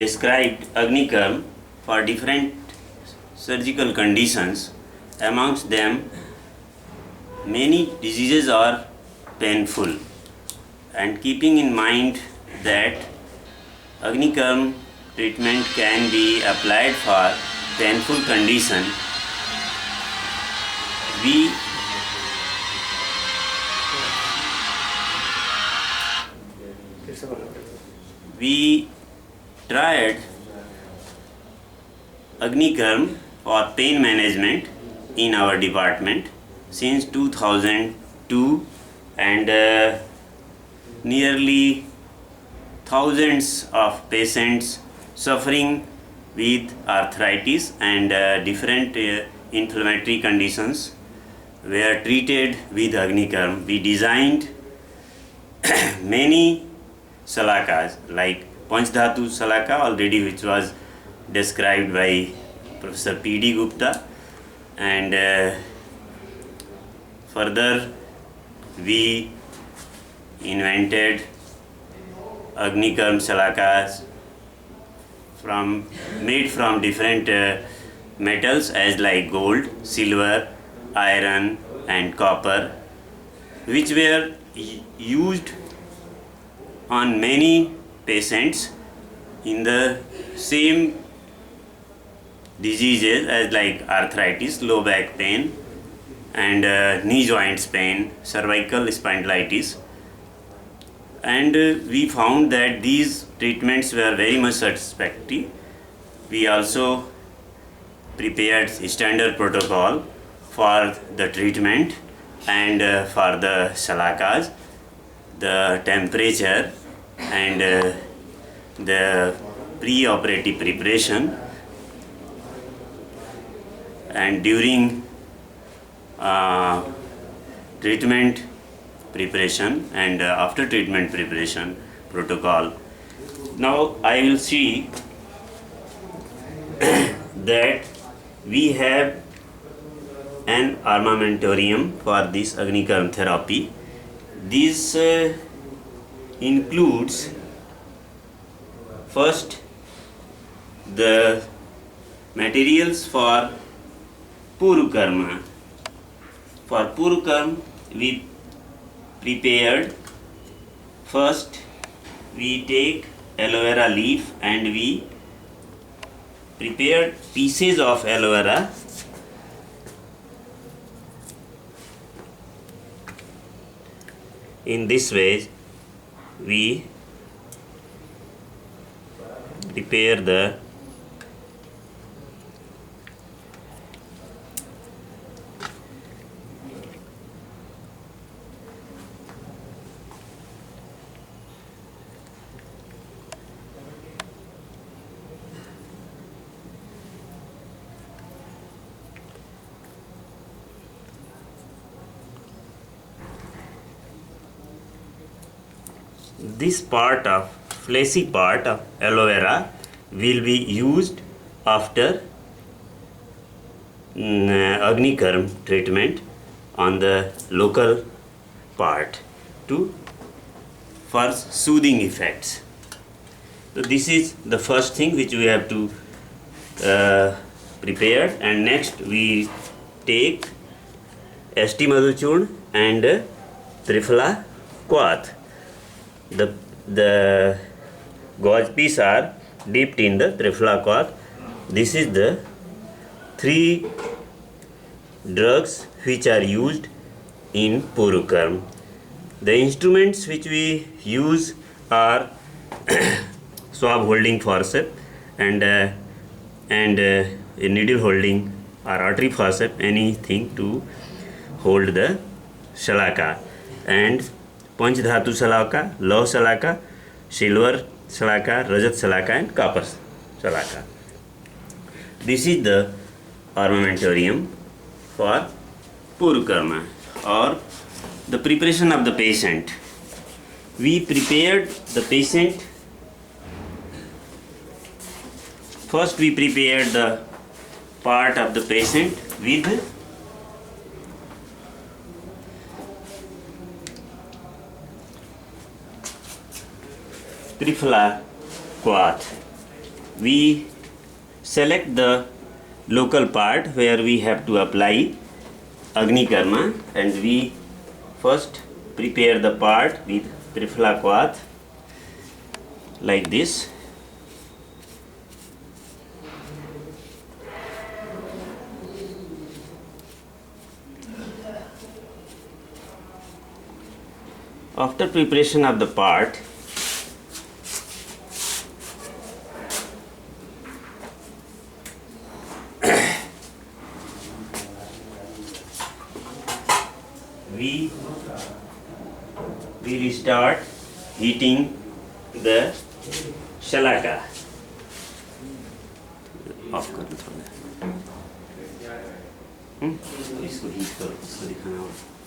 described Agnikarm for different surgical conditions. Amongst them, many diseases are painful, and keeping in mind that Agnikarm treatment can be applied for painful condition, we tried Agnikarm for pain management in our department since 2002, and nearly thousands of patients suffering with arthritis and different inflammatory conditions were treated with Agnikarm. We designed many salakas like Panchdhatu Salaka already, which was described by Professor P.D. Gupta, and further we invented Agnikarm Salakas made from different metals as like gold, silver, iron and copper, which were used on many patients in the same diseases as like arthritis, low back pain and knee joints pain, cervical spondylitis, and we found that these treatments were very much satisfactory. We also prepared standard protocol for the treatment and for the salakas, the temperature and the pre-operative preparation, and during treatment preparation and after treatment preparation protocol. Now I will see that we have an armamentarium for this Agnikarm therapy. This includes first the materials for Purukarma. For Purukarma we prepared, first we take aloe vera leaf and we prepared pieces of aloe vera in this way. We prepare the this part of fleshy part of aloe vera will be used after Agnikarm treatment on the local part for soothing effects. So this is the first thing which we have to prepare, and next we take ST Madhuchurn and Triphala Quath. The gauze piece are dipped in the Triphala Quath. This is the 3 drugs which are used in Purukarm. The instruments which we use are swab holding forceps and a needle holding or artery forceps, anything to hold the salaka, and Panchdhatu Salaka, Law Salaka, Silver Salaka, Rajat Salaka and Copper Salaka. This is the armamentarium for Purukarma or the preparation of the patient. We prepared the patient. First we prepared the part of the patient with Triphala Quath. we select the local part where we have to apply Agni Karma, and we first prepare the part with Trifla cloth like this. After preparation of the part, we will start heating the shalaka. Of कर दो थोड़ा। इसको heat करो, इसको दिखाना होगा।